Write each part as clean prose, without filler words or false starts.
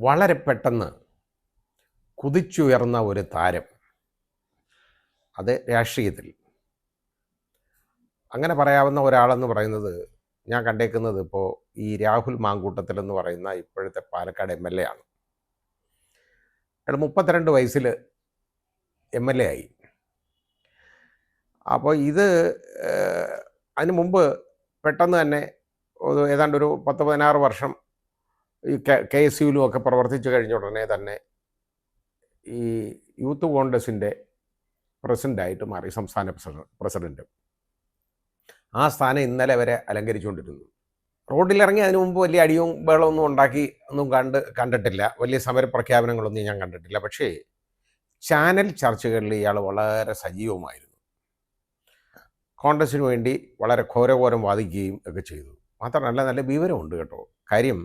വളരെ പെട്ടെന്ന് കുതിച്ചുയർന്ന ഒരു താരം, അത് രാഷ്ട്രീയത്തിൽ. അങ്ങനെ പറയാവുന്ന ഒരാളെന്ന് പറയുന്നത് ഞാൻ കണ്ടേക്കുന്നത് ഇപ്പോൾ ഈ രാഹുൽ മാങ്കൂട്ടത്തിൽ എന്ന് പറയുന്ന ഇപ്പോഴത്തെ പാലക്കാട് MLA ആണ്. അയാൾ 32 വയസ്സിൽ MLA ആയി. അപ്പോൾ ഇത് അതിന് മുമ്പ് പെട്ടെന്ന് തന്നെ ഏതാണ്ട് ഒരു 10-16 വർഷം ഈ KSUവിലും ഒക്കെ പ്രവർത്തിച്ചു കഴിഞ്ഞ ഉടനെ തന്നെ ഈ യൂത്ത് കോൺഗ്രസിൻ്റെ പ്രസിഡൻ്റായിട്ട് മാറി, സംസ്ഥാന പ്രസിഡൻറ്റ്. ആ സ്ഥാനം ഇന്നലെ വരെ അലങ്കരിച്ചുകൊണ്ടിരുന്നു. റോഡിലിറങ്ങി അതിനു മുമ്പ് വലിയ അടിയും ബഹളമൊന്നും ഉണ്ടാക്കി ഒന്നും കണ്ടിട്ടില്ല. വലിയ സമരപ്രഖ്യാപനങ്ങളൊന്നും ഞാൻ കണ്ടിട്ടില്ല. പക്ഷേ ചാനൽ ചർച്ചകളിൽ ഇയാൾ വളരെ സജീവമായിരുന്നു. കോൺഗ്രസിന് വേണ്ടി വളരെ ഘോരഘോരം വാദിക്കുകയും ഒക്കെ ചെയ്തു. മാത്രമല്ല നല്ല വിവരമുണ്ട് കേട്ടോ. കാര്യം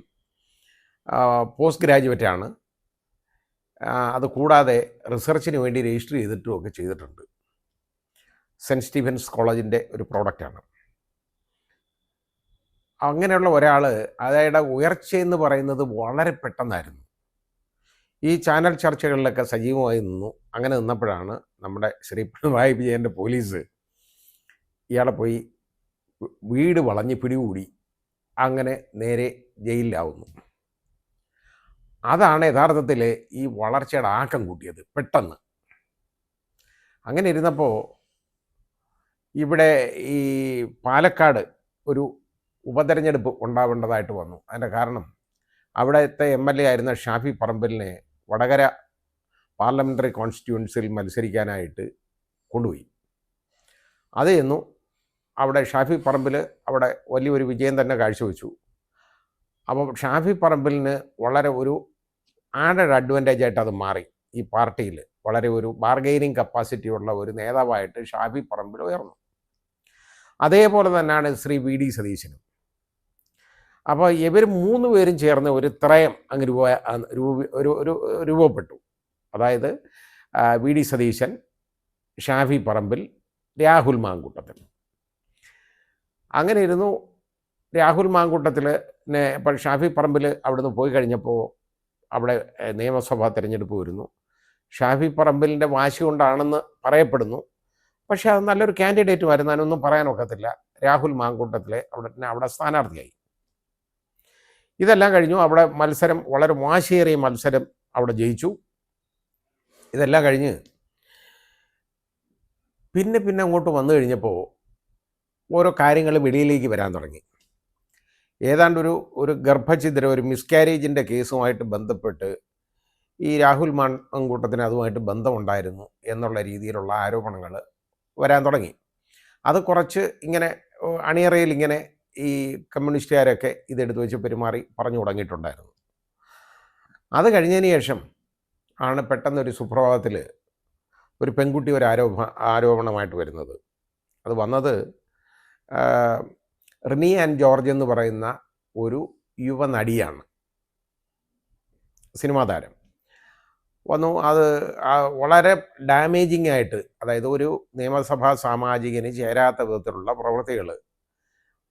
പോസ്റ്റ് ഗ്രാജുവേറ്റാണ്. അതുകൂടാതെ റിസർച്ചിന് വേണ്ടി രജിസ്റ്റർ ചെയ്തിട്ടും ഒക്കെ ചെയ്തിട്ടുണ്ട്. സെൻറ്റ് സ്റ്റീഫൻസ് കോളേജിൻ്റെ ഒരു പ്രോഡക്റ്റാണ്. അങ്ങനെയുള്ള ഒരാൾ അയാളുടെ ഉയർച്ചയെന്ന് പറയുന്നത് വളരെ പെട്ടെന്നായിരുന്നു. ഈ ചാനൽ ചർച്ചകളിലൊക്കെ സജീവമായി നിന്നു. അങ്ങനെ നിന്നപ്പോഴാണ് നമ്മുടെ ശ്രീ പിണറായി വിജയൻ്റെ പോലീസ് ഇയാളെ പോയി വീട് വളഞ്ഞ് പിടികൂടി അങ്ങനെ നേരെ ജയിലിലാവുന്നു. അതാണ് യഥാർത്ഥത്തിൽ ഈ വളർച്ചയുടെ ആക്കം കൂട്ടിയത് പെട്ടെന്ന്. അങ്ങനെ ഇരുന്നപ്പോൾ ഇവിടെ ഈ പാലക്കാട് ഒരു ഉപതെരഞ്ഞെടുപ്പ് ഉണ്ടാവേണ്ടതായിട്ട് വന്നു. അതിൻ്റെ കാരണം അവിടുത്തെ MLA ആയിരുന്ന ഷാഫി പറമ്പിലിനെ വടകര പാർലമെൻ്ററി കോൺസ്റ്റിറ്റ്യുവൻസിയിൽ മത്സരിക്കാനായിട്ട് കൊണ്ടുപോയി. അത് ചെന്നു. അവിടെ ഷാഫി പറമ്പിൽ അവിടെ വലിയൊരു വിജയം തന്നെ കാഴ്ചവെച്ചു. അപ്പോൾ ഷാഫി പറമ്പിലിന് വളരെ ഒരു ആഡഡ് അഡ്വാൻറ്റേജ് ആയിട്ട് അത് മാറി. ഈ പാർട്ടിയിൽ വളരെ ഒരു ബാർഗെയിനിങ് കപ്പാസിറ്റി ഉള്ള ഒരു നേതാവായിട്ട് ഷാഫി പറമ്പിൽ ഉയർന്നു. അതേപോലെ തന്നെയാണ് ശ്രീ VD സതീശനും. അപ്പോൾ ഇവർ 3 പേരും ചേർന്ന് ഒരു ത്രയം അങ്ങ് രൂപപ്പെട്ടു. അതായത് VD സതീശൻ, ഷാഫി പറമ്പിൽ, രാഹുൽ മാങ്കൂട്ടത്തിൽ. അങ്ങനെ ഇരുന്നു. രാഹുൽ മാങ്കൂട്ടത്തിനെ ഇപ്പോൾ ഷാഫി പറമ്പിൽ അവിടുന്ന് പോയി കഴിഞ്ഞപ്പോൾ അവിടെ നിയമസഭാ തിരഞ്ഞെടുപ്പ് വരുന്നു. ഷാഫി പറമ്പിലിൻ്റെ വാശി കൊണ്ടാണെന്ന് പറയപ്പെടുന്നു. പക്ഷേ അത് നല്ലൊരു കാൻഡിഡേറ്റ് വരുന്നതിനൊന്നും പറയാനൊക്കത്തില്ല. രാഹുൽ മാങ്കൂട്ടത്തിലെ അവിടെ സ്ഥാനാർത്ഥിയായി. ഇതെല്ലാം കഴിഞ്ഞു. അവിടെ മത്സരം വളരെ വാശിയേറിയ മത്സരം അവിടെ ജയിച്ചു. ഇതെല്ലാം കഴിഞ്ഞ് പിന്നെ അങ്ങോട്ട് വന്നു കഴിഞ്ഞപ്പോൾ ഓരോ കാര്യങ്ങൾ വെളിയിലേക്ക് വരാൻ തുടങ്ങി. ഏതാണ്ട് ഒരു ഗർഭഛിദ്രം, ഒരു മിസ്കാരേജിൻ്റെ കേസുമായിട്ട് ബന്ധപ്പെട്ട് ഈ രാഹുൽ മാങ്കൂട്ടത്തിന് അതുമായിട്ട് ബന്ധമുണ്ടായിരുന്നു എന്നുള്ള രീതിയിലുള്ള ആരോപണങ്ങൾ വരാൻ തുടങ്ങി. അത് കുറച്ച് ഇങ്ങനെ അണിയറയിൽ ഇങ്ങനെ ഈ കമ്മ്യൂണിസ്റ്റുകാരൊക്കെ ഇതെടുത്ത് വെച്ച് പെരുമാറി പറഞ്ഞു തുടങ്ങിയിട്ടുണ്ടായിരുന്നു. അത് കഴിഞ്ഞതിന് ശേഷം ആണ് പെട്ടെന്നൊരു സുപ്രഭാതത്തിൽ ഒരു പെൺകുട്ടി ഒരു ആരോപണമായിട്ട് വരുന്നത്. അത് വന്നത് റിനി ആൻഡ് ജോർജ് എന്ന് പറയുന്ന ഒരു യുവനടിയാണ്, സിനിമാ താരം വന്നു. അത് വളരെ ഡാമേജിങ് ആയിട്ട്, അതായത് ഒരു നിയമസഭാ സാമാജികന് ചേരാത്ത വിധത്തിലുള്ള പ്രവൃത്തികൾ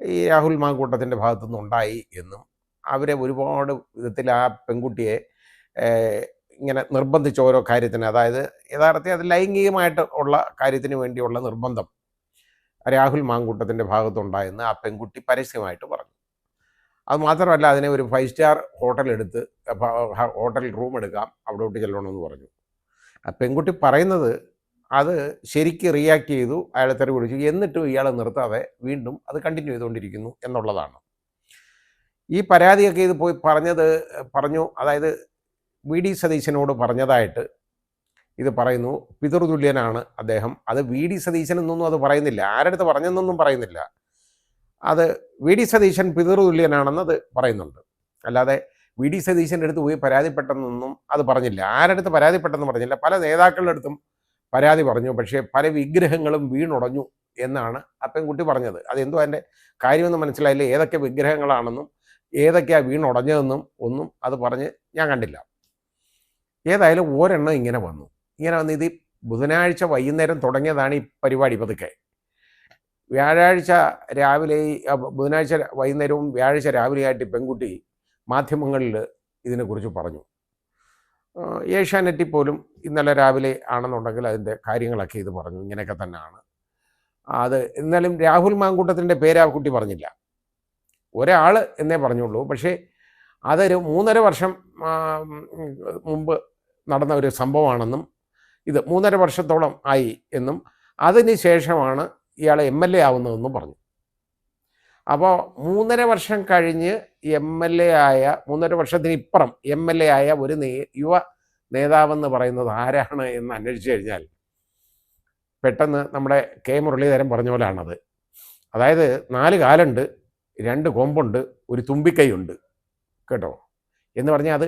ഈ രാഹുൽ മാങ്കൂട്ടത്തിൻ്റെ ഭാഗത്തുനിന്ന് ഉണ്ടായി എന്നും അവരെ ഒരുപാട് വിധത്തിൽ ആ പെൺകുട്ടിയെ ഇങ്ങനെ നിർബന്ധിച്ച ഓരോ കാര്യത്തിന്, അതായത് യഥാർത്ഥത്തിൽ അത് ലൈംഗികമായിട്ട് ഉള്ള കാര്യത്തിന് വേണ്ടിയുള്ള നിർബന്ധം രാഹുൽ മാങ്കൂട്ടത്തിൻ്റെ ഭാഗത്തുണ്ടായെന്ന് ആ പെൺകുട്ടി പരസ്യമായിട്ട് പറഞ്ഞു. അത് മാത്രമല്ല, അതിനെ ഒരു 5 സ്റ്റാർ ഹോട്ടൽ റൂം എടുക്കാം, അവിടോട്ട് ചെല്ലണമെന്ന് പറഞ്ഞു. ആ പെൺകുട്ടി പറയുന്നത് അത് ശരിക്ക് റിയാക്ട് ചെയ്തു, അയാളെ തെറി വിളിച്ചു. എന്നിട്ടും ഇയാളെ നിർത്താതെ വീണ്ടും അത് കണ്ടിന്യൂ ചെയ്തുകൊണ്ടിരിക്കുന്നു എന്നുള്ളതാണ്. ഈ പരാതിയൊക്കെ ഇത് പോയി പറഞ്ഞു. അതായത് VD സതീശനോട് പറഞ്ഞതായിട്ട് ഇത് പറയുന്നു. പിതൃതുല്യനാണ് അദ്ദേഹം. അത് VD സതീശനെന്നൊന്നും അത് പറയുന്നില്ല, ആരടുത്ത് പറഞ്ഞെന്നൊന്നും പറയുന്നില്ല. അത് VD സതീശൻ പിതൃതുല്യനാണെന്നത് പറയുന്നുണ്ട്. അല്ലാതെ VD സതീശൻ്റെ അടുത്ത് പോയി പരാതിപ്പെട്ടെന്നൊന്നും അത് പറഞ്ഞില്ല. ആരടുത്ത് പരാതിപ്പെട്ടെന്ന് പറഞ്ഞില്ല. പല നേതാക്കളുടെ അടുത്തും പരാതി പറഞ്ഞു. പക്ഷേ പല വിഗ്രഹങ്ങളും വീണുടഞ്ഞു എന്നാണ് ആ പെൺകുട്ടി പറഞ്ഞത്. അതെന്തോ അതിൻ്റെ കാര്യമൊന്നും മനസ്സിലായില്ല. ഏതൊക്കെ വിഗ്രഹങ്ങളാണെന്നും ഏതൊക്കെയാണ് വീണുടഞ്ഞതെന്നും ഒന്നും അത് പറഞ്ഞ് ഞാൻ കണ്ടില്ല. ഏതായാലും ഒരെണ്ണം ഇങ്ങനെ വന്നു. ഇത് ബുധനാഴ്ച വൈകുന്നേരം തുടങ്ങിയതാണ് ഈ പരിപാടി. പതുക്കെ വ്യാഴാഴ്ച രാവിലെ, ബുധനാഴ്ച വൈകുന്നേരവും വ്യാഴാഴ്ച രാവിലെയായിട്ട് പെൺകുട്ടി മാധ്യമങ്ങളിൽ ഇതിനെക്കുറിച്ച് പറഞ്ഞു. ഏഷ്യാനെറ്റിൽ പോലും ഇന്നലെ രാവിലെ ആണെന്നുണ്ടെങ്കിൽ അതിൻ്റെ കാര്യങ്ങളൊക്കെ ഇത് പറഞ്ഞു, ഇങ്ങനെയൊക്കെ തന്നെയാണ് അത്. എന്നാലും രാഹുൽ മാങ്കൂട്ടത്തിൻ്റെ പേര് ആ കുട്ടി പറഞ്ഞില്ല, ഒരാൾ എന്നേ പറഞ്ഞുള്ളൂ. പക്ഷേ അതൊരു 3.5 വർഷം മുമ്പ് നടന്ന ഒരു സംഭവമാണെന്നും ഇത് 3.5 വർഷത്തോളം ആയി എന്നും അതിന് ശേഷമാണ് ഇയാൾ MLA ആവുന്നതെന്നും പറഞ്ഞു. അപ്പോൾ 3.5 വർഷം കഴിഞ്ഞ് MLA ആയ, 3.5 വർഷത്തിനിപ്പുറം MLA ആയ ഒരു യുവ നേതാവെന്ന് പറയുന്നത് ആരാണ് എന്ന് അന്വേഷിച്ച് കഴിഞ്ഞാൽ പെട്ടെന്ന് നമ്മുടെ മുരളീധരൻ പറഞ്ഞ പോലാണത്. അതായത് 4 കാലുണ്ട്, 2 കൊമ്പുണ്ട്, ഒരു തുമ്പിക്കൈയുണ്ട് കേട്ടോ എന്ന് പറഞ്ഞാൽ അത്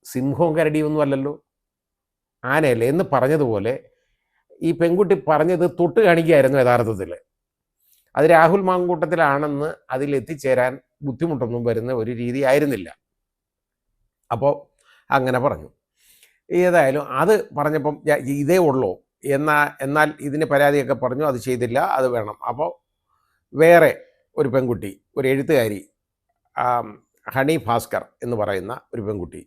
സിംഹവും കരടിയൊന്നും അല്ലല്ലോ, ആനയല്ലേ എന്ന് പറഞ്ഞതുപോലെ ഈ പെൺകുട്ടി പറഞ്ഞത് തൊട്ട് കാണിക്കുകയായിരുന്നു യഥാർത്ഥത്തിൽ. അത് രാഹുൽ മാങ്കൂട്ടത്തിലാണെന്ന് അതിലെത്തിച്ചേരാൻ ബുദ്ധിമുട്ടൊന്നും വരുന്ന ഒരു രീതി ആയിരുന്നില്ല. അപ്പോൾ അങ്ങനെ പറഞ്ഞു. ഏതായാലും അത് പറഞ്ഞപ്പം ഇതേ ഉള്ളൂ എന്നാൽ ഇതിന് പരാതിയൊക്കെ പറഞ്ഞു, അത് ചെയ്തില്ല, അത് വേണം. അപ്പോൾ വേറെ ഒരു പെൺകുട്ടി, ഒരു എഴുത്തുകാരി, ഹണി ഭാസ്കർ എന്ന് പറയുന്ന ഒരു പെൺകുട്ടി,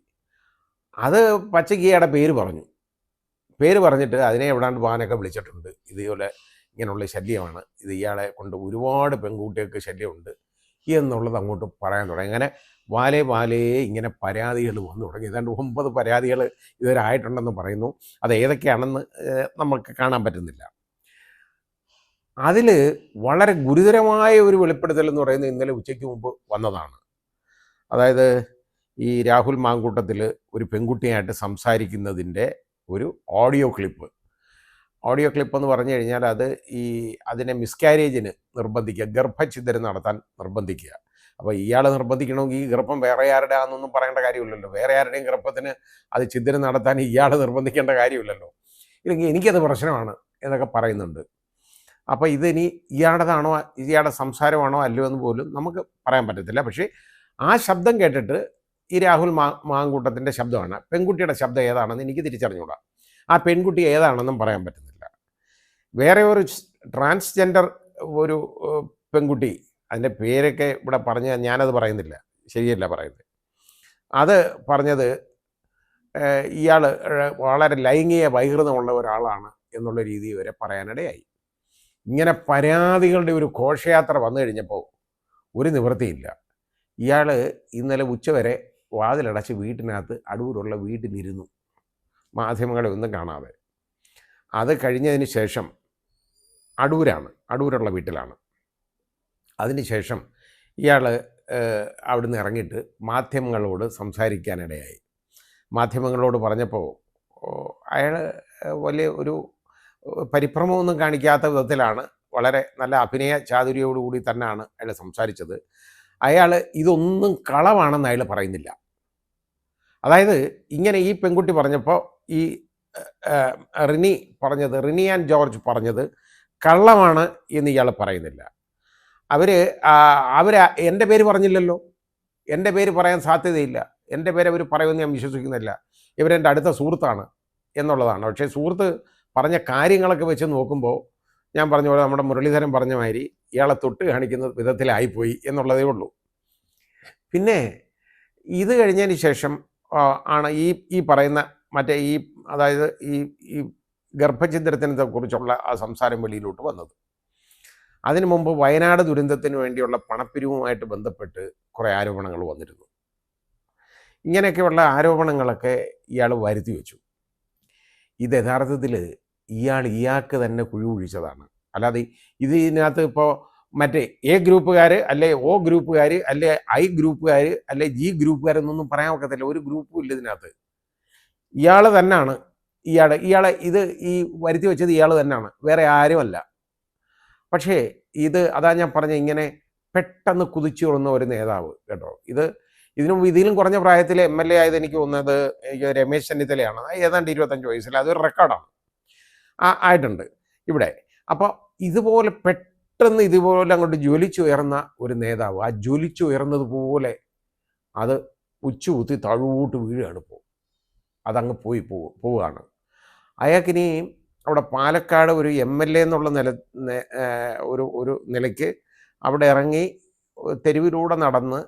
അത് പച്ചയ്ക്കയുടെ പേര് പറഞ്ഞിട്ട് അതിനെ എവിടാണ്ട് പോകാനൊക്കെ വിളിച്ചിട്ടുണ്ട്. ഇതുപോലെ ഇങ്ങനെയുള്ള ശല്യമാണ്, ഇത് ഇയാളെ കൊണ്ട് ഒരുപാട് പെൺകുട്ടികൾക്ക് ശല്യമുണ്ട് എന്നുള്ളത് അങ്ങോട്ട് പറയാൻ തുടങ്ങി. അങ്ങനെ വാലേ ഇങ്ങനെ പരാതികൾ വന്നു തുടങ്ങി. ഏതാണ്ട് 9 പരാതികൾ ഇതുവരെ ആയിട്ടുണ്ടെന്ന് പറയുന്നു. അത് ഏതൊക്കെയാണെന്ന് നമുക്ക് കാണാൻ പറ്റുന്നില്ല. അതിൽ വളരെ ഗുരുതരമായ ഒരു വെളിപ്പെടുത്തൽ എന്ന് പറയുന്നത് ഇന്നലെ ഉച്ചയ്ക്ക് മുമ്പ് വന്നതാണ്. അതായത് ഈ രാഹുൽ മാങ്കൂട്ടത്തിൽ ഒരു പെൺകുട്ടിയായിട്ട് സംസാരിക്കുന്നതിൻ്റെ ഒരു ഓഡിയോ ക്ലിപ്പ് എന്ന് പറഞ്ഞു കഴിഞ്ഞാൽ അത് അതിനെ മിസ്കാരേജിന് നിർബന്ധിക്കുക, ഗർഭഛിദ്രം നടത്താൻ നിർബന്ധിക്കുക. അപ്പോൾ ഇയാൾ നിർബന്ധിക്കണമെങ്കിൽ ഈ ഗർഭം വേറെ ആരുടെ ആണെന്നൊന്നും പറയേണ്ട കാര്യമില്ലല്ലോ, വേറെ ആരുടെയും ഗർഭത്തിന് അത് ഛിദ്രം നടത്താൻ ഇയാൾ നിർബന്ധിക്കേണ്ട കാര്യമില്ലല്ലോ. ഇല്ലെങ്കിൽ എനിക്കത് പ്രശ്നമാണ് എന്നൊക്കെ പറയുന്നുണ്ട്. അപ്പോൾ ഇതിനി ഇയാളുടേതാണോ, ഇയാളുടെ സംസാരമാണോ അല്ലയോ എന്ന് പോലും നമുക്ക് പറയാൻ പറ്റത്തില്ല. പക്ഷേ ആ ശബ്ദം കേട്ടിട്ട് ഈ രാഹുൽ മാങ്കൂട്ടത്തിൻ്റെ ശബ്ദമാണ്. പെൺകുട്ടിയുടെ ശബ്ദം ഏതാണെന്ന് എനിക്ക് തിരിച്ചറിഞ്ഞുകൂടാ, ആ പെൺകുട്ടി ഏതാണെന്നും പറയാൻ പറ്റുന്നില്ല. വേറെ ഒരു ട്രാൻസ്ജെൻഡർ ഒരു പെൺകുട്ടി, അതിൻ്റെ പേരൊക്കെ ഇവിടെ പറഞ്ഞ് ഞാനത് പറയുന്നില്ല, ശരിയല്ല പറയുന്നത്. അത് പറഞ്ഞത് ഇയാൾ വളരെ ലൈംഗിക വൈകൃതമുള്ള ഒരാളാണ് എന്നുള്ള രീതി വരെ പറയാനിടയായി. ഇങ്ങനെ പരാതികളുടെ ഒരു ഘോഷയാത്ര വന്നു കഴിഞ്ഞപ്പോൾ ഒരു നിവൃത്തിയില്ല. ഇയാൾ ഇന്നലെ ഉച്ചവരെ വാതിലടച്ച് വീട്ടിനകത്ത് അടൂരുള്ള വീട്ടിലിരുന്നു, മാധ്യമങ്ങളെ ഒന്നും കാണാതെ. അത് കഴിഞ്ഞതിന് ശേഷം അടൂരുള്ള വീട്ടിലാണ്. അതിന് ശേഷം ഇയാൾ അവിടുന്ന് ഇറങ്ങിയിട്ട് മാധ്യമങ്ങളോട് സംസാരിക്കാനിടയായി. മാധ്യമങ്ങളോട് പറഞ്ഞപ്പോൾ അയാൾ വലിയ ഒരു പരിഭ്രമമൊന്നും കാണിക്കാത്ത വിധത്തിലാണ്, വളരെ നല്ല അഭിനയ ചാതുര്യോടുകൂടി തന്നെയാണ് അയാൾ സംസാരിച്ചത്. അയാൾ ഇതൊന്നും കളവാണെന്ന് അയാൾ പറയുന്നില്ല. അതായത് ഇങ്ങനെ ഈ പെൺകുട്ടി പറഞ്ഞപ്പോൾ ഈ റിനി ആൻഡ് ജോർജ് പറഞ്ഞത് കള്ളമാണ് എന്ന് ഇയാൾ പറയുന്നില്ല. അവർ എൻ്റെ പേര് പറഞ്ഞില്ലല്ലോ, എൻ്റെ പേര് പറയാൻ സാധ്യതയില്ല, എൻ്റെ പേര് അവർ പറയുമെന്ന് ഞാൻ വിശ്വസിക്കുന്നില്ല, ഇവരെൻ്റെ അടുത്ത സുഹൃത്താണ് എന്നുള്ളതാണ്. പക്ഷേ സുഹൃത്ത് പറഞ്ഞ കാര്യങ്ങളൊക്കെ വെച്ച് നോക്കുമ്പോൾ ഞാൻ പറഞ്ഞ പോലെ നമ്മുടെ മുരളീധരൻ പറഞ്ഞ മാതിരി ഇയാളെ തൊട്ട് കാണിക്കുന്ന വിധത്തിലായിപ്പോയി എന്നുള്ളതേ ഉള്ളൂ. പിന്നെ ഇത് കഴിഞ്ഞതിന് ശേഷം ആണ് ഈ പറയുന്ന മറ്റേ അതായത് ഈ ഗർഭഛിദ്രത്തിനെ കുറിച്ചുള്ള ആ സംസാരം വെളിയിലോട്ട് വന്നത്. അതിനു മുമ്പ് വയനാട് ദുരന്തത്തിന് വേണ്ടിയുള്ള പണപ്പിരിവുമായിട്ട് ബന്ധപ്പെട്ട് കുറേ ആരോപണങ്ങൾ വന്നിരുന്നു. ഇങ്ങനെയൊക്കെയുള്ള ആരോപണങ്ങളൊക്കെ ഇയാൾ വരുത്തി വെച്ചു. ഇത് യഥാർത്ഥത്തിൽ ഇയാൾക്ക് തന്നെ കുഴി കുഴിച്ചതാണ്. അല്ലാതെ ഇതിനകത്ത് ഇപ്പോൾ മറ്റേ എ ഗ്രൂപ്പുകാർ അല്ലെ ഒ ഗ്രൂപ്പുകാർ അല്ലെ ഐ ഗ്രൂപ്പുകാർ അല്ലെ ജി ഗ്രൂപ്പുകാരെന്നൊന്നും പറയാൻ ഒക്കത്തില്ല. ഒരു ഗ്രൂപ്പും ഇല്ല ഇതിനകത്ത്. ഇയാൾ തന്നെയാണ് ഇയാളെ ഇത് വരുത്തി വെച്ചത് ഇയാൾ തന്നെയാണ്, വേറെ ആരുമല്ല. പക്ഷേ അതാ ഞാൻ പറഞ്ഞ ഇങ്ങനെ പെട്ടെന്ന് കുതിച്ചു കൊള്ളുന്ന ഒരു നേതാവ് കേട്ടോ. ഇതിലും കുറഞ്ഞ പ്രായത്തിൽ MLA ആയത് എനിക്ക് തോന്നുന്നത് രമേശ് ചെന്നിത്തലയാണ്. ഏതാണ്ട് 25 വയസ്സിൽ, അതൊരു റെക്കോർഡാണ് ആയിട്ടുണ്ട് ഇവിടെ. അപ്പോൾ ഇതുപോലെ പെട്ടെന്ന് അങ്ങോട്ട് ജ്വലിച്ചുയർന്ന ഒരു നേതാവ്, ആ ജ്വലിച്ചുയർന്നതുപോലെ അത് ഉച്ചുകുത്തി താഴോട്ട് വീഴുകയാണ്. ഇപ്പോൾ അതങ്ങ് പോവുകയാണ്. അയാൾക്കിനി അവിടെ പാലക്കാട് ഒരു MLA എന്നുള്ള ഒരു നിലയ്ക്ക് അവിടെ ഇറങ്ങി തെരുവിലൂടെ നടന്ന്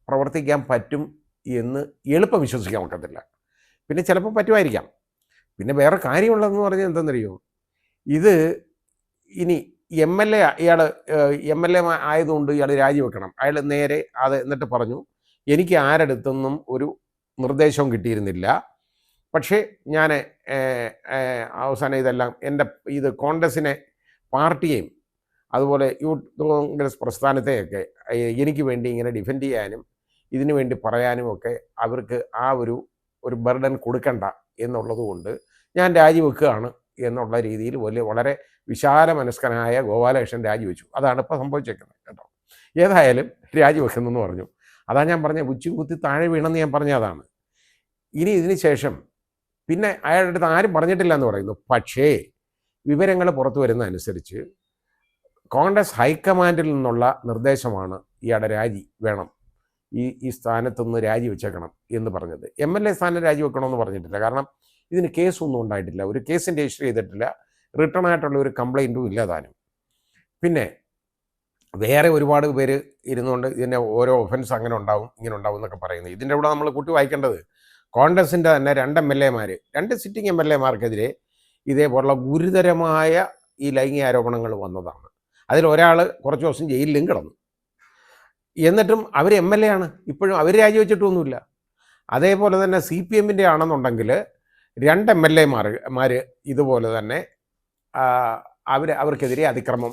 പ്രവർത്തിക്കാൻ പറ്റും എന്ന് എളുപ്പം വിശ്വസിക്കാൻ ഒക്കത്തില്ല. പിന്നെ ചിലപ്പോൾ പറ്റുമായിരിക്കാം. പിന്നെ വേറെ കാര്യമുള്ളതെന്ന് പറഞ്ഞാൽ എന്തെന്നറിയോ, ഇത് ഇനി എം എൽ എ ഇയാൾ എം എൽ എ ആയതുകൊണ്ട് ഇയാൾ രാജിവെക്കണം. അയാൾ നേരെ അത് എന്നിട്ട് പറഞ്ഞു, എനിക്ക് ആരെടുത്തൊന്നും ഒരു നിർദ്ദേശവും കിട്ടിയിരുന്നില്ല, പക്ഷേ ഞാൻ അവസാനം ഇതെല്ലാം എൻ്റെ ഇത് കോൺഗ്രസിനെ പാർട്ടിയെയും അതുപോലെ യൂത്ത് കോൺഗ്രസ് പ്രസ്ഥാനത്തെയൊക്കെ എനിക്ക് വേണ്ടി ഇങ്ങനെ ഡിഫെൻഡ് ചെയ്യാനും ഇതിനു വേണ്ടി പറയാനും ഒക്കെ അവർക്ക് ആ ഒരു ബർഡൻ കൊടുക്കണ്ട എന്നുള്ളത് കൊണ്ട് ഞാൻ രാജിവെക്കുകയാണ് എന്നുള്ള രീതിയിൽ വളരെ വിശാല മനസ്കനായ ഗോപാലകൃഷ്ണൻ രാജിവെച്ചു. അതാണ് ഇപ്പോൾ സംഭവിച്ചേക്കുന്നത് കേട്ടോ. ഏതായാലും രാജിവെക്കുന്നെന്ന് പറഞ്ഞു. അതാ ഞാൻ പറഞ്ഞ ഉച്ചി കുത്തി താഴെ വീണെന്ന് ഞാൻ പറഞ്ഞ അതാണ്. ഇനി ഇതിന് ശേഷം പിന്നെ അയാളുടെ അടുത്ത് ആരും പറഞ്ഞിട്ടില്ല എന്ന് പറയുന്നു. പക്ഷേ വിവരങ്ങൾ പുറത്തു വരുന്നതനുസരിച്ച് കോൺഗ്രസ് ഹൈക്കമാൻഡിൽ നിന്നുള്ള നിർദ്ദേശമാണ് ഇയാളുടെ രാജി വേണം, ഈ സ്ഥാനത്തുനിന്ന് രാജിവെച്ചേക്കണം എന്ന് പറഞ്ഞത്. എം എൽ എ സ്ഥാനം രാജിവെക്കണമെന്ന് പറഞ്ഞിട്ടില്ല. കാരണം ഇതിന് കേസൊന്നും ഉണ്ടായിട്ടില്ല, ഒരു കേസിൻ്റെ രജിസ്റ്റർ ചെയ്തിട്ടില്ല, റിട്ടേൺ ആയിട്ടുള്ള ഒരു കംപ്ലൈൻറ്റും ഇല്ല താനും. പിന്നെ വേറെ ഒരുപാട് പേര് ഇരുന്നുകൊണ്ട് ഇതിൻ്റെ ഓരോ ഒഫൻസ് അങ്ങനെ ഉണ്ടാവും ഇങ്ങനെ ഉണ്ടാവും എന്നൊക്കെ പറയുന്നത്. ഇതിൻ്റെ കൂടെ നമ്മൾ കൂട്ടി വായിക്കേണ്ടത് കോൺഗ്രസിൻ്റെ തന്നെ 2 എം എൽ എമാർ, 2 സിറ്റിംഗ് എം എൽ എമാർക്കെതിരെ ഇതേപോലുള്ള ഗുരുതരമായ ഈ ലൈംഗിക ആരോപണങ്ങൾ വന്നതാണ്. അതിലൊരാൾ കുറച്ച് ദിവസം ജയിലിലും കിടന്നു. എന്നിട്ടും അവർ എം എൽ എ ആണ്, ഇപ്പോഴും അവർ രാജിവെച്ചിട്ടൊന്നുമില്ല. അതേപോലെ തന്നെ സി പി എമ്മിൻ്റെ ആണെന്നുണ്ടെങ്കിൽ 2 എം എൽ എമാർ ഇതുപോലെ തന്നെ അവർക്കെതിരെ അതിക്രമം,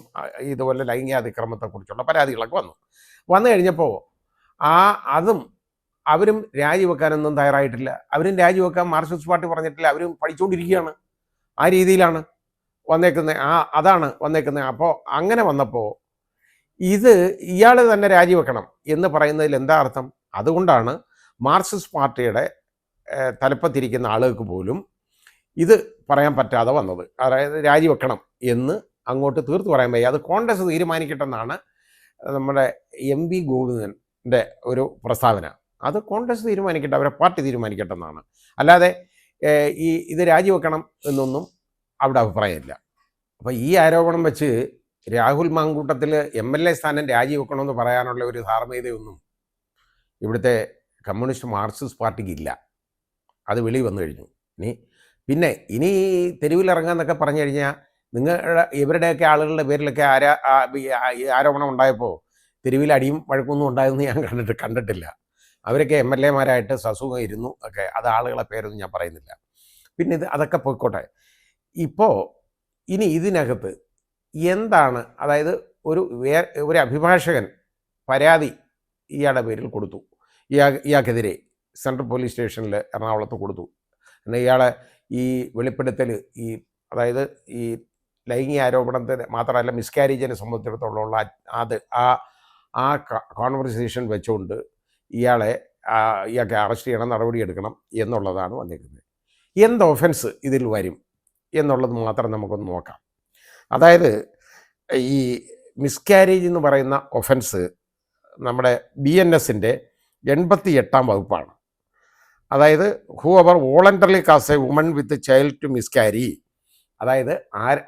ഇതുപോലെ ലൈംഗിക അതിക്രമത്തെക്കുറിച്ചുള്ള പരാതികളൊക്കെ വന്നു കഴിഞ്ഞപ്പോൾ അവരും രാജിവെക്കാനൊന്നും തയ്യാറായിട്ടില്ല. അവരും രാജിവെക്കാൻ മാർക്സിസ്റ്റ് പാർട്ടി പറഞ്ഞിട്ടില്ല, അവരും പഠിച്ചുകൊണ്ടിരിക്കുകയാണ്. ആ രീതിയിലാണ് വന്നേക്കുന്നത്, അതാണ് വന്നേക്കുന്നത്. അപ്പോൾ അങ്ങനെ വന്നപ്പോൾ ഇയാൾ തന്നെ രാജിവെക്കണം എന്ന് പറയുന്നതിൽ എന്താ അർത്ഥം? അതുകൊണ്ടാണ് മാർക്സിസ്റ്റ് പാർട്ടിയുടെ തലപ്പത്തിരിക്കുന്ന ആളുകൾക്ക് പോലും ഇത് പറയാൻ പറ്റാതെ വന്നത്. അതായത് രാജിവെക്കണം എന്ന് അങ്ങോട്ട് തീർത്ത് പറയാൻ വയ്യ. അത് കോൺഗ്രസ് തീരുമാനിക്കട്ടെന്നാണ് നമ്മുടെ എം വി ഗോവിന്ദൻ്റെ ഒരു പ്രസ്താവന. അത് കോൺഗ്രസ് തീരുമാനിക്കട്ടെ, അവരെ പാർട്ടി തീരുമാനിക്കട്ടെന്നാണ്. അല്ലാതെ ഇത് രാജിവെക്കണം എന്നൊന്നും അവിടെ അഭിപ്രായമില്ല. അപ്പോൾ ഈ ആരോപണം വെച്ച് Rahul Mamkootathil M L A സ്ഥാനം രാജിവെക്കണമെന്ന് പറയാനുള്ള ഒരു ധാർമ്മികതയൊന്നും ഇവിടുത്തെ കമ്മ്യൂണിസ്റ്റ് മാർക്സിസ്റ്റ് പാർട്ടിക്ക് ഇല്ല. അത് വെളി വന്നു കഴിഞ്ഞു. ഇനി തെരുവിലിറങ്ങാന്നൊക്കെ പറഞ്ഞു കഴിഞ്ഞാൽ ഇവരുടെയൊക്കെ ആളുകളുടെ പേരിലൊക്കെ ആരോപണം ഉണ്ടായപ്പോൾ തെരുവിൽ അടിയും വഴക്കൊന്നും ഉണ്ടായതെന്ന് ഞാൻ കണ്ടിട്ടില്ല. അവരൊക്കെ എം എൽ എമാരായിട്ട് സസുഖം ഇരുന്നു ഒക്കെ. അത് ആളുകളെ പേരൊന്നും ഞാൻ പറയുന്നില്ല. പിന്നെ അതൊക്കെ പോയിക്കോട്ടെ. ഇപ്പോൾ ഇനി ഇതിനകത്ത് എന്താണ്, അതായത് ഒരു അഭിഭാഷകൻ പരാതി ഇയാളുടെ പേരിൽ കൊടുത്തു, ഇയാൾക്കെതിരെ സെൻട്രൽ പോലീസ് സ്റ്റേഷനിൽ എറണാകുളത്ത് കൊടുത്തു. പിന്നെ ഇയാളെ ഈ വെളിപ്പെടുത്തൽ അതായത് ഈ ലൈംഗിക ആരോപണത്തിന് മാത്രമല്ല മിസ്കാരേജിനെ സംബന്ധിച്ചിടത്തോളമുള്ള ആ കോൺവെർസേഷൻ വെച്ചുകൊണ്ട് ഇയാൾക്ക് അറസ്റ്റ് ചെയ്യണം, നടപടിയെടുക്കണം എന്നുള്ളതാണ് വന്നിരിക്കുന്നത്. എന്ത് ഒഫൻസ് ഇതിൽ വരും എന്നുള്ളത് മാത്രം നമുക്കൊന്ന് നോക്കാം. അതായത് ഈ മിസ്കാരേജ് എന്ന് പറയുന്ന ഒഫൻസ് നമ്മുടെ BNS-ൻ്റെ 88-ാം വകുപ്പാണ്. അതായത് whoever voluntarily causes a woman with child to miscarry, അതായത്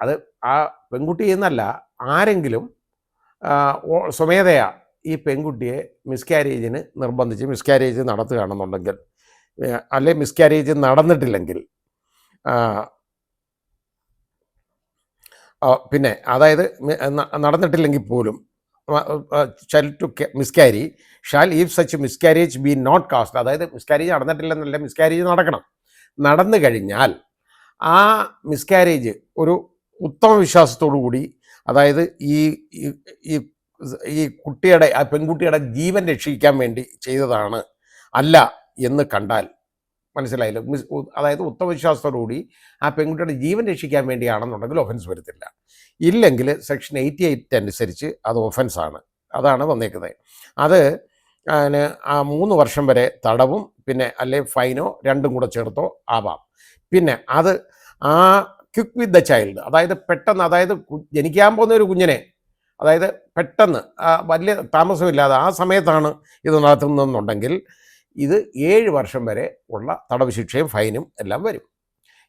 അത് ആ പെൺകുട്ടി എന്നല്ല, ആരെങ്കിലും സ്വമേധയാ ഈ പെൺകുട്ടിയെ മിസ്കാരേജിന് നിർബന്ധിച്ച് മിസ്കാരേജ് നടത്തുകയാണെന്നുണ്ടെങ്കിൽ, അല്ലെ മിസ്കാരേജ് നടന്നിട്ടില്ലെങ്കിൽ, പിന്നെ അതായത് നടന്നിട്ടില്ലെങ്കിൽ പോലും child to miscarry shall if such miscarriage be not caused, അതായത് മിസ്കാരേജ് നടന്നിട്ടില്ലെന്നല്ല, മിസ്കാരേജ് നടന്നു കഴിഞ്ഞാൽ ആ മിസ്കാരേജ് ഒരു ഉത്തമ വിശ്വാസത്തോടു കൂടി, അതായത് ഈ കുട്ടിയുടെ ആ പെൺകുട്ടിയുടെ ജീവൻ രക്ഷിക്കാൻ വേണ്ടി ചെയ്തതാണ് അല്ല എന്ന് കണ്ടാൽ, മനസ്സിലായില്ല, അതായത് ഉത്തമവിശ്വാസത്തോടുകൂടി ആ പെൺകുട്ടിയുടെ ജീവൻ രക്ഷിക്കാൻ വേണ്ടിയാണെന്നുണ്ടെങ്കിൽ ഒഫൻസ് വരത്തില്ല. ഇല്ലെങ്കിൽ സെക്ഷൻ 88 അനുസരിച്ച് അത് ഒഫൻസാണ്. അതാണ് വന്നേക്കുന്നത്. അത് 3 വർഷം വരെ തടവും പിന്നെ അല്ലെ ഫൈനോ രണ്ടും കൂടെ ചേർത്തോ ആവാം. പിന്നെ അത് ആ ക്വിക്ക് വിത്ത് ദ ചൈൽഡ്, അതായത് പെട്ടെന്ന്, അതായത് ജനിക്കാൻ പോകുന്ന ഒരു കുഞ്ഞിനെ, അതായത് പെട്ടെന്ന് വലിയ താമസമില്ലാതെ ആ സമയത്താണ് ഇത് നടത്തുന്നതെന്നുണ്ടെങ്കിൽ ഇത് 7 വർഷം വരെ ഉള്ള തടവ് ശിക്ഷയും ഫൈനും എല്ലാം വരും.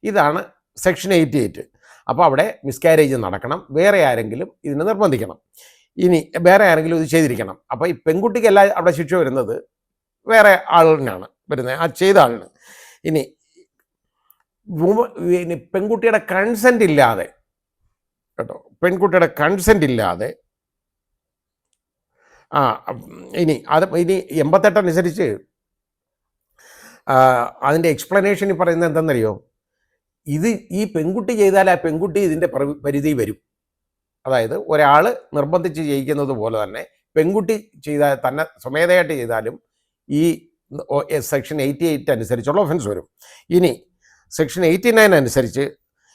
ഇതാണ് സെക്ഷൻ 88. അപ്പോൾ അവിടെ മിസ്കാരേജ് നടക്കണം, വേറെ ആരെങ്കിലും ഇതിനെ നിർബന്ധിക്കണം, ഇനി വേറെ ആരെങ്കിലും ഇത് ചെയ്തിരിക്കണം. അപ്പോൾ ഈ പെൺകുട്ടിക്കല്ല അവിടെ ശിക്ഷ വരുന്നത്, വേറെ ആളിനാണ് വരുന്നത്, ആ ചെയ്ത ആളിന്. ഇനി പെൺകുട്ടിയുടെ കൺസെൻ്റ് ഇല്ലാതെ, കേട്ടോ, പെൺകുട്ടിയുടെ കൺസെൻ്റ് ഇല്ലാതെ ഇനി 88 അനുസരിച്ച് അതിൻ്റെ എക്സ്പ്ലനേഷൻ പറയുന്നത് എന്തെന്നറിയോ, ഈ പെൺകുട്ടി ചെയ്താൽ ആ പെൺകുട്ടി ഇതിൻ്റെ പരിധി വരും. അതായത് ഒരാൾ നിർബന്ധിച്ച് ചെയ്യിക്കുന്നത് പോലെ തന്നെ പെൺകുട്ടി ചെയ്താൽ തന്നെ സ്വമേധയായിട്ട് ചെയ്താലും ഈ സെക്ഷൻ 88 അനുസരിച്ചുള്ള ഒഫൻസ് വരും. ഇനി സെക്ഷൻ 89 അനുസരിച്ച്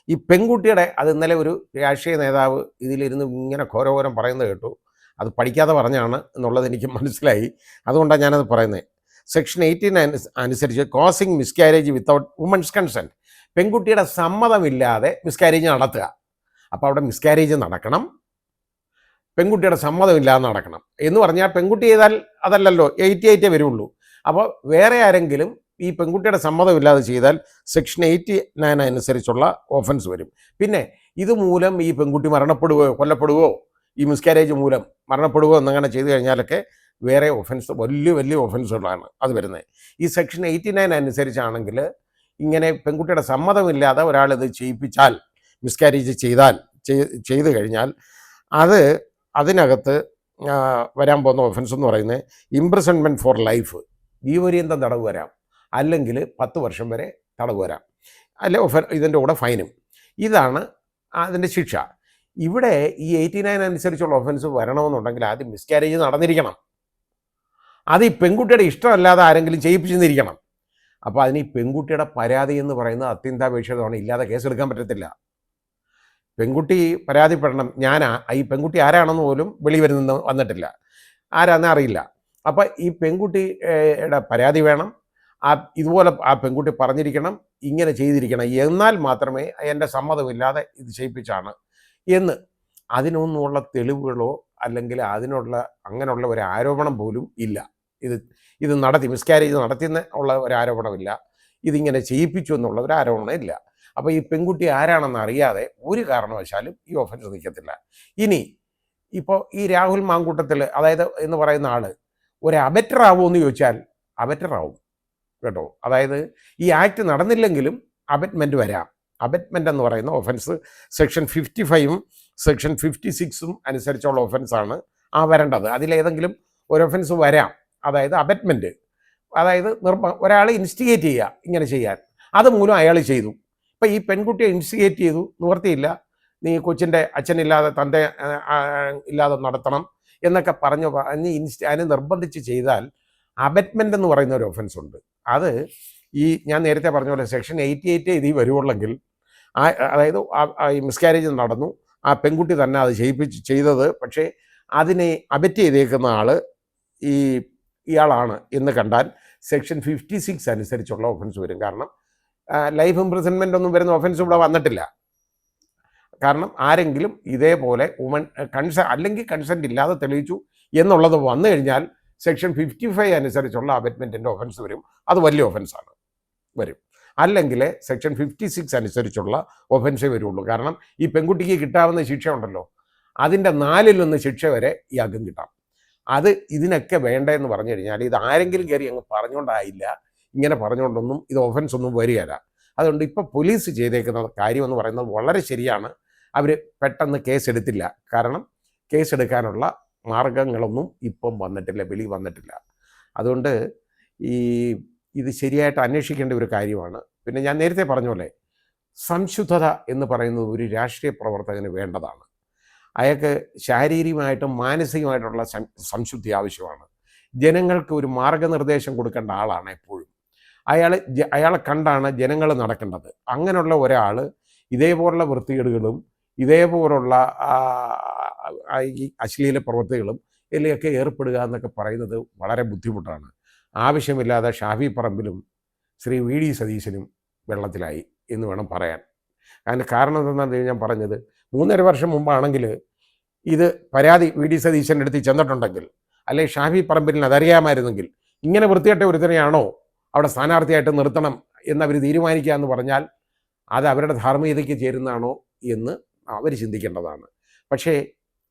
ഈ പെൺകുട്ടിയുടെ, അത് ഇന്നലെ ഒരു രാഷ്ട്രീയ നേതാവ് ഇതിലിരുന്ന് ഇങ്ങനെ ഘോരഘോരം പറയുന്നത് കേട്ടു, അത് പഠിക്കാതെ പറഞ്ഞാണ് എന്നുള്ളത് എനിക്ക് മനസ്സിലായി, അതുകൊണ്ടാണ് ഞാനത് പറയുന്നത്. സെക്ഷൻ 89 അനുസരിച്ച് causing miscarriage without woman's consent, പെൺകുട്ടിയുടെ സമ്മതമില്ലാതെ മിസ്കാരേജ് നടത്തുക. അപ്പോൾ അവിടെ മിസ്കാരേജ് നടക്കണം, പെൺകുട്ടിയുടെ സമ്മതമില്ലാതെ നടക്കണം എന്ന് പറഞ്ഞാൽ പെൺകുട്ടി ചെയ്താൽ അതല്ലല്ലോ 88 വരുള്ളൂ. അപ്പോൾ വേറെ ആരെങ്കിലും ഈ പെൺകുട്ടിയുടെ സമ്മതമില്ലാതെ ചെയ്താൽ സെക്ഷൻ 89 അനുസരിച്ചുള്ള ഓഫൻസ് വരും. പിന്നെ ഇതുമൂലം ഈ പെൺകുട്ടി മരണപ്പെടുകയോ കൊല്ലപ്പെടുകയോ, ഈ മിസ്കാരേജ് മൂലം മരണപ്പെടുകയോ എന്നങ്ങനെ ചെയ്തു കഴിഞ്ഞാലൊക്കെ വേറെ ഒഫൻസ്, വലിയ വലിയ ഒഫൻസുകളാണ് അത് വരുന്നത്. ഈ സെക്ഷൻ 89 അനുസരിച്ചാണെങ്കിൽ ഇങ്ങനെ പെൺകുട്ടിയുടെ സമ്മതമില്ലാതെ ഒരാളിത് ചെയ്യിപ്പിച്ചാൽ, മിസ്കാരേജ് ചെയ്തു കഴിഞ്ഞാൽ അതിനകത്ത് വരാൻ പോകുന്ന ഒഫൻസ് എന്ന് പറയുന്നത് ഇംപ്രിസൺമെൻറ്റ് ഫോർ ലൈഫ്, ജീവപര്യന്തം തടവ് വരാം, അല്ലെങ്കിൽ 10 വർഷം വരെ തടവ് വരാം, അല്ലെ ഇതിൻ്റെ കൂടെ ഫൈനും. ഇതാണ് അതിൻ്റെ ശിക്ഷ. ഇവിടെ ഈ 89 അനുസരിച്ചുള്ള ഒഫൻസ് വരണമെന്നുണ്ടെങ്കിൽ ആദ്യം മിസ്കാരേജ് നടന്നിരിക്കണം, അത് ഈ പെൺകുട്ടിയുടെ ഇഷ്ടമല്ലാതെ ആരെങ്കിലും ചെയ്യിപ്പിച്ചിരിക്കണം. അപ്പോൾ അതിന് ഈ പെൺകുട്ടിയുടെ പരാതി എന്ന് പറയുന്നത് അത്യന്താപേക്ഷിതമാണ്, ഇല്ലാതെ കേസെടുക്കാൻ പറ്റത്തില്ല. പെൺകുട്ടി പരാതിപ്പെടണം, ഈ പെൺകുട്ടി ആരാണെന്ന് പോലും വന്നിട്ടില്ല, ആരാണെന്ന് അറിയില്ല. അപ്പം ഈ പെൺകുട്ടിയുടെ പരാതി വേണം, ഇതുപോലെ ആ പെൺകുട്ടി പറഞ്ഞിരിക്കണം, ഇങ്ങനെ ചെയ്തിരിക്കണം, എന്നാൽ മാത്രമേ എൻ്റെ സമ്മതമില്ലാതെ ഇത് ചെയ്യിപ്പിച്ചാണ് എന്ന്. അതിനൊന്നുമുള്ള തെളിവുകളോ അല്ലെങ്കിൽ അങ്ങനെയുള്ള ഒരു ആരോപണം പോലും ഇല്ല. ഇത് മിസ്കാരേജ് നടത്തിയെന്ന് ഉള്ള ഒരു ആരോപണമില്ല, ഇതിങ്ങനെ ചെയ്യിപ്പിച്ചു എന്നുള്ള ഒരു ആരോപണം ഇല്ല. അപ്പോൾ ഈ പെൺകുട്ടി ആരാണെന്ന് അറിയാതെ ഒരു കാരണവശാലും ഈ ഓഫൻസ് നിൽക്കത്തില്ല. ഇനി ഇപ്പോൾ ഈ രാഹുൽ മാങ്കൂട്ടത്തിൽ, അതായത് എന്ന് പറയുന്ന ആൾ ഒരു അബറ്റർ ആവുമോ എന്ന് ചോദിച്ചാൽ അബറ്റർ ആവും, കേട്ടോ. അതായത് ഈ ആക്ട് നടന്നില്ലെങ്കിലും അബറ്റ്മെൻറ്റ് വരാം. അബറ്റ്മെൻറ്റ് എന്ന് പറയുന്ന ഒഫൻസ് സെക്ഷൻ 55 സെക്ഷൻ 56 അനുസരിച്ചുള്ള ഒഫൻസാണ് വരേണ്ടത്. അതിലേതെങ്കിലും ഒരു ഒഫൻസ് വരാം. അതായത് അബറ്റ്മെൻറ്റ്, അതായത് ഒരാൾ ഇൻസ്റ്റിഗേറ്റ് ചെയ്യുക ഇങ്ങനെ ചെയ്യാൻ, അതുമൂലം അയാൾ ചെയ്തു. ഇപ്പം ഈ പെൺകുട്ടിയെ ഇൻസ്റ്റിഗേറ്റ് ചെയ്തു, നിവർത്തിയില്ല, നീ കൊച്ചിൻ്റെ അച്ഛനില്ലാതെ തൻ്റെ ഇല്ലാതെ നടത്തണം എന്നൊക്കെ അതിന് നിർബന്ധിച്ച് ചെയ്താൽ അബറ്റ്മെൻ്റ് എന്ന് പറയുന്ന ഒരു ഒഫൻസ് ഉണ്ട്. അത് ഞാൻ നേരത്തെ പറഞ്ഞ പോലെ സെക്ഷൻ 88 ഇതിൽ വരുവുള്ളെങ്കിൽ, അതായത് ഈ മിസ്കാരേജ് നടന്നു, ആ പെൺകുട്ടി തന്നെ അത് ചെയ്തത്, പക്ഷേ അതിനെ അബറ്റ് ചെയ്തേക്കുന്ന ആൾ ഇയാളാണ് എന്ന് കണ്ടാൽ സെക്ഷൻ 56 അനുസരിച്ചുള്ള ഒഫൻസ് വരും. കാരണം ലൈഫ് ഇംപ്രിസൺമെൻ്റ് ഒന്നും വരുന്ന ഒഫൻസ് ഇവിടെ വന്നിട്ടില്ല. കാരണം ആരെങ്കിലും ഇതേപോലെ അല്ലെങ്കിൽ കൺസെൻറ്റ് ഇല്ലാതെ തെളിയിച്ചു എന്നുള്ളത് വന്നു കഴിഞ്ഞാൽ സെക്ഷൻ 55 അനുസരിച്ചുള്ള അബറ്റ്മെൻറ്റിൻ്റെ ഒഫൻസ് വരും. അത് വലിയ ഒഫൻസാണ് വരും. അല്ലെങ്കിൽ സെക്ഷൻ 56 അനുസരിച്ചുള്ള ഒഫൻസേ വരുള്ളൂ. കാരണം ഈ പെൺകുട്ടിക്ക് കിട്ടാവുന്ന ശിക്ഷ ഉണ്ടല്ലോ, അതിൻ്റെ 4-1 ശിക്ഷ വരെ ഇയാൾക്കും കിട്ടാം. ഇതിനൊക്കെ വേണ്ടതെന്ന് പറഞ്ഞു കഴിഞ്ഞാൽ ഇത് ആരെങ്കിലും കയറി അങ്ങ് പറഞ്ഞുകൊണ്ടായില്ല, ഇങ്ങനെ പറഞ്ഞുകൊണ്ടൊന്നും ഇത് ഒഫൻസ് ഒന്നും വരികയില്ല. അതുകൊണ്ട് ഇപ്പോൾ പോലീസ് ചെയ്തേക്കുന്ന കാര്യമെന്ന് പറയുന്നത് വളരെ ശരിയാണ്. അവർ പെട്ടെന്ന് കേസെടുത്തില്ല. കാരണം കേസെടുക്കാനുള്ള മാർഗങ്ങളൊന്നും ഇപ്പം വെളി വന്നിട്ടില്ല. അതുകൊണ്ട് ഇത് ശരിയായിട്ട് അന്വേഷിക്കേണ്ട ഒരു കാര്യമാണ്. പിന്നെ ഞാൻ നേരത്തെ പറഞ്ഞ പോലെ സംശുദ്ധത എന്ന് പറയുന്നത് ഒരു രാഷ്ട്രീയ പ്രവർത്തകന് വേണ്ടതാണ്. അയാൾക്ക് ശാരീരികമായിട്ടും മാനസികമായിട്ടുള്ള സംശുദ്ധി ആവശ്യമാണ്. ജനങ്ങൾക്ക് ഒരു മാർഗനിർദ്ദേശം കൊടുക്കേണ്ട ആളാണ് എപ്പോഴും. അയാളെ കണ്ടാണ് ജനങ്ങൾ നടക്കേണ്ടത്. അങ്ങനെയുള്ള ഒരാൾ ഇതേപോലുള്ള വൃത്തികേടുകളും ഇതേപോലുള്ള ഈ അശ്ലീല പ്രവൃത്തികളും ഇതിലൊക്കെ ഏർപ്പെടുക എന്നൊക്കെ പറയുന്നത് വളരെ ബുദ്ധിമുട്ടാണ്. ആവശ്യമില്ലാതെ ഷാഫി പറമ്പിലും ശ്രീ വി.ഡി. സതീശനും വെള്ളത്തിലായി എന്ന് വേണം പറയാൻ. കാരണം എന്താണെന്ന് ഞാൻ പറഞ്ഞത്, 3.5 വർഷം മുമ്പാണെങ്കിൽ ഇത് പരാതി വി.ഡി. സതീശൻ്റെ അടുത്ത് ചെന്നിട്ടുണ്ടെങ്കിൽ, അല്ലെങ്കിൽ ഷാഫി പറമ്പിലിന് അതറിയാമായിരുന്നെങ്കിൽ, ഇങ്ങനെ വൃത്തികെട്ട ഒരുത്തനെയാണോ അവിടെ സ്ഥാനാർത്ഥിയായിട്ട് നിർത്തണം എന്നവർ തീരുമാനിക്കുക എന്ന് പറഞ്ഞാൽ അത് അവരുടെ ധാർമ്മികതയ്ക്ക് ചേരുന്നതാണോ എന്ന് അവർ ചിന്തിക്കേണ്ടതാണ്. പക്ഷേ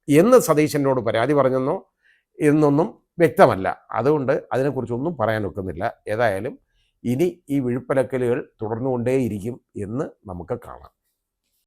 എന്ന് സതീശനോട് പരാതി പറഞ്ഞെന്നോ എന്നൊന്നും വ്യക്തമല്ല. അതുകൊണ്ട് അതിനെക്കുറിച്ചൊന്നും പറയാൻ ഒക്കുന്നില്ല. ഏതായാലും ഇനി ഈ വിഴുപ്പലക്കലുകൾ തുടർന്നുകൊണ്ടേയിരിക്കും എന്ന് നമുക്ക് കാണാം.